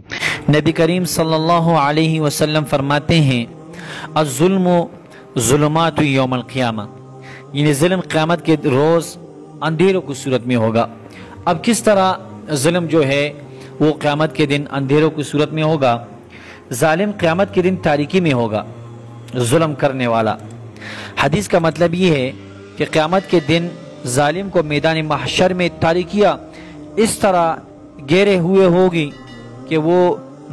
नबी करीम सल्लल्लाहु अलैहि वसल्लम फरमाते हैं अज़्ज़ुल्मु ज़ुलुमातु यौमल क़ियामा, यानी ज़ुल्म क़यामत के रोज़ अंधेरों की सूरत में होगा। अब किस तरह ज़ुल्म जो है वो क़यामत के दिन अंधेरों की सूरत में होगा? ज़ालिम क़यामत के दिन तारीकी में होगा, ज़ुल्म करने वाला। हदीस का मतलब ये है कि क़यामत के दिन ज़ालिम को मैदान महशर में तारीकियाँ इस तरह घेरे हुए होगी कि वो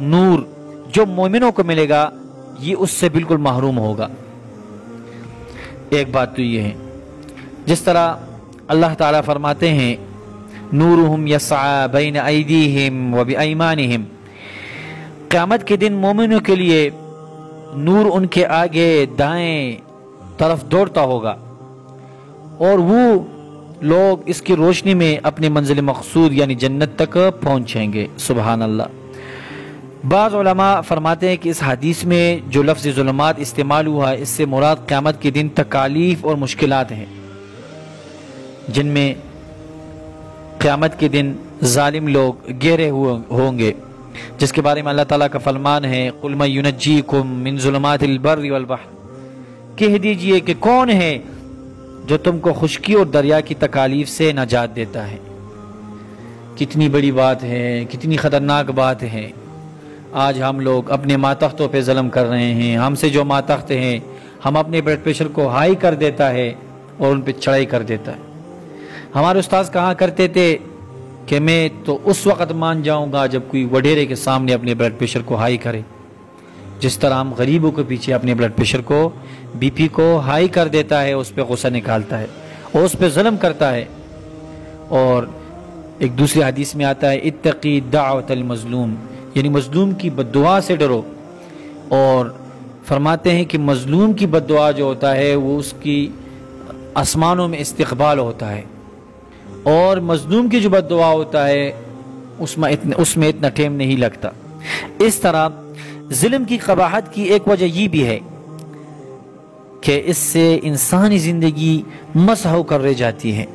नूर जो मोमिनों को मिलेगा ये उससे बिल्कुल महरूम होगा। एक बात तो ये है, जिस तरह अल्लाह ताला फरमाते हैं नूरुहुम यस्आ बैन अयदीहिम व बिअयमानिहिम, क़यामत के दिन मोमिनों के लिए नूर उनके आगे दाएं तरफ दौड़ता होगा और वो लोग इसकी रोशनी में अपने मंजिल मकसूद यानी जन्नत तक पहुँचेंगे। सुबहान अल्लाह। बाज़ उलमा फरमाते हैं कि इस हदीस में जो लफ्ज़ ज़ुलमात इस्तेमाल हुआ है इससे मुराद क़यामत के दिन तकालीफ और मुश्किलात हैं, जिनमें क़यामत के दिन ज़ालिम लोग घेरे हुए होंगे, जिसके बारे में अल्लाह ताला का फरमान है कुल मै युनज्जीकुम मिन ज़ुलमातिल बर्रि वल बहर, कह दीजिए कि कौन है जो तुमको खुश्की और दरिया की तकालीफ से नजात देता है। कितनी बड़ी बात है, कितनी ख़तरनाक बात है। आज हम लोग अपने मातख्तों पे ज़ुल्म कर रहे हैं। हमसे जो मातख्त हैं हम अपने ब्लड प्रेशर को हाई कर देता है और उन पे चढ़ाई कर देता है। हमारे उस्ताद कहा करते थे कि मैं तो उस वक़्त मान जाऊंगा जब कोई वडेरे के सामने अपने ब्लड प्रेशर को हाई करे। जिस तरह हम गरीबों के पीछे अपने ब्लड प्रेशर को बीपी को हाई कर देता है, उस पर गुस्सा निकालता है और उस पर ज़ुल्म करता है। और एक दूसरी हदीस में आता है इत्तकी दावतल मज़लूम, यानी मज़लूम की बद्दुआ से डरो। और फरमाते हैं कि मज़लूम की बद्दुआ जो होता है वो उसकी आसमानों में इस्तिक़बाल होता है और मज़लूम की जो बद्दुआ होता है उसमें इतना टाइम नहीं लगता। इस तरह ज़ुल्म की क़बाहत की एक वजह ये भी है कि इससे इंसानी ज़िंदगी मसहू कर रह जाती है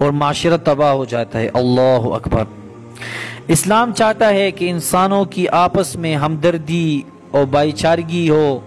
और माशरत तबाह हो जाता है। अल्लाहु अकबर। इस्लाम चाहता है कि इंसानों की आपस में हमदर्दी और भाईचारगी हो